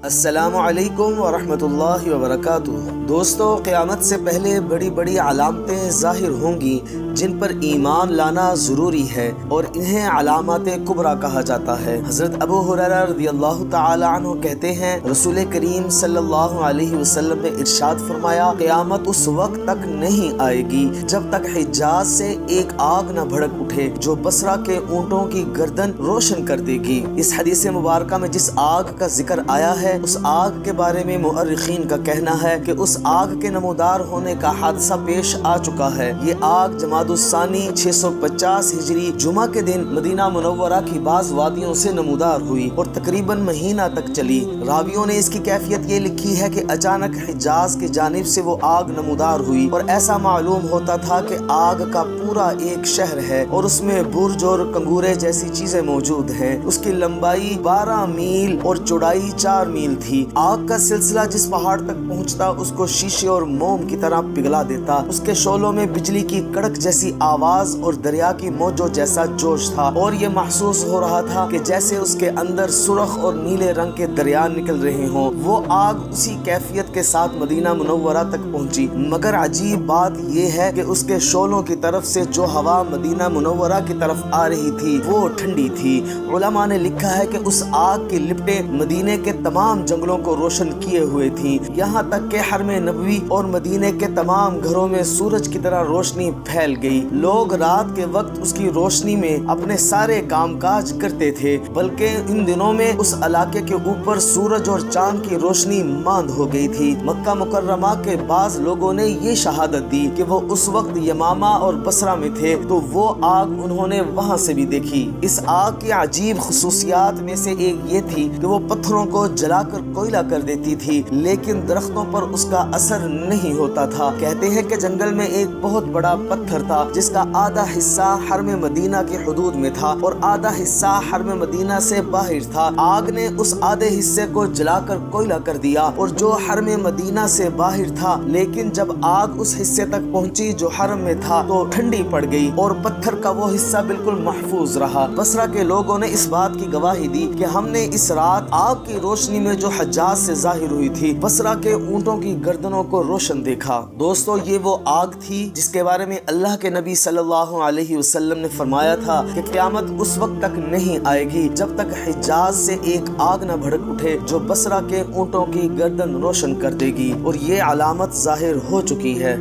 السلام علیکم ورحمۃ اللہ وبرکاتہ۔ دوستو، قیامت سے پہلے بڑی بڑی علامتیں ظاہر ہوں گی جن پر ایمان لانا ضروری ہے، اور انہیں علامات کبریٰ کہا جاتا ہے۔ حضرت ابو ہریرہ رضی اللہ تعالی عنہ کہتے ہیں، رسول کریم صلی اللہ علیہ وسلم نے ارشاد فرمایا، قیامت اس وقت تک نہیں آئے گی جب تک حجاز سے ایک آگ نہ بھڑک اٹھے جو بصرہ کے اونٹوں کی گردن روشن کر دے گی۔ اس حدیث مبارکہ میں جس آگ کا ذکر آیا ہے، اس آگ کے بارے میں مؤرخین کا کہنا ہے کہ اس آگ کے نمودار ہونے کا حادثہ پیش آ چکا ہے۔ یہ آگ جمادی الثانی 650 ہجری جمعہ کے دن مدینہ منورہ کی بعض وادیوں سے نمودار ہوئی اور تقریباً مہینہ تک چلی۔ راویوں نے اس کی کیفیت یہ لکھی ہے کہ اچانک حجاز کی جانب سے وہ آگ نمودار ہوئی اور ایسا معلوم ہوتا تھا کہ آگ کا پورا ایک شہر ہے اور اس میں برج اور کنگورے جیسی چیزیں موجود ہیں۔ اس کی لمبائی 12 میل اور چوڑائی 4 میل تھی۔ آگ کا سلسلہ جس پہاڑ تک پہنچتا اس کو شیشے اور موم کی طرح پگھلا دیتا۔ اس کے شعلوں میں بجلی کی کڑک جیسی آواز اور دریا کی موجوں جیسا جوش تھا، اور یہ محسوس ہو رہا تھا کہ جیسے اس کے اندر سرخ اور نیلے رنگ کے دریا نکل رہے ہوں۔ وہ آگ اسی کیفیت کے ساتھ مدینہ منورہ تک پہنچی، مگر عجیب بات یہ ہے کہ اس کے شعلوں کی طرف سے جو ہوا مدینہ منورہ کی طرف آ رہی تھی وہ ٹھنڈی تھی۔ علماء نے لکھا ہے کہ اس آگ کی لپٹیں مدینے کے تمام جنگلوں کو روشن کیے ہوئے تھیں، یہاں تک کہ حرم نبوی اور مدینے کے تمام گھروں میں سورج کی طرح روشنی پھیل گئی۔ لوگ رات کے وقت اس کی روشنی میں اپنے سارے کام کاج کرتے تھے، بلکہ ان دنوں میں اس علاقے کے اوپر سورج اور چاند کی روشنی ماند ہو گئی تھی۔ مکہ مکرمہ کے بعض لوگوں نے یہ شہادت دی کہ وہ اس وقت یمامہ اور بصرہ میں تھے، تو وہ آگ انہوں نے وہاں سے بھی دیکھی۔ اس آگ کی عجیب خصوصیات میں سے ایک یہ تھی کہ وہ پتھروں کو جلا کر کوئلہ کر دیتی تھی، لیکن درختوں پر اس کا اثر نہیں ہوتا تھا۔ کہتے ہیں کہ جنگل میں ایک بہت بڑا پتھر تھا جس کا آدھا حصہ حرم مدینہ کی حدود میں تھا اور آدھا حصہ حرم مدینہ سے باہر تھا۔ آگ نے اس آدھے حصے کو جلا کر کوئلہ کر دیا اور جو حرم مدینہ سے باہر تھا، لیکن جب آگ اس حصے تک پہنچی جو حرم میں تھا تو ٹھنڈی پڑ گئی اور پتھر کا وہ حصہ بالکل محفوظ رہا۔ بصرہ کے لوگوں نے اس بات کی گواہی دی کہ ہم نے اس رات آگ کی روشنی میں جو حجاز سے ظاہر ہوئی تھی بصرہ کے اونٹوں کی گردنوں کو روشن دیکھا۔ دوستو، یہ وہ آگ تھی جس کے بارے میں اللہ کے نبی صلی اللہ علیہ وسلم نے فرمایا تھا کہ قیامت اس وقت تک نہیں آئے گی جب تک حجاز سے ایک آگ نہ بھڑک اٹھے جو بصرہ کے اونٹوں کی گردن روشن کر دے گی، اور یہ علامت ظاہر ہو چکی ہے۔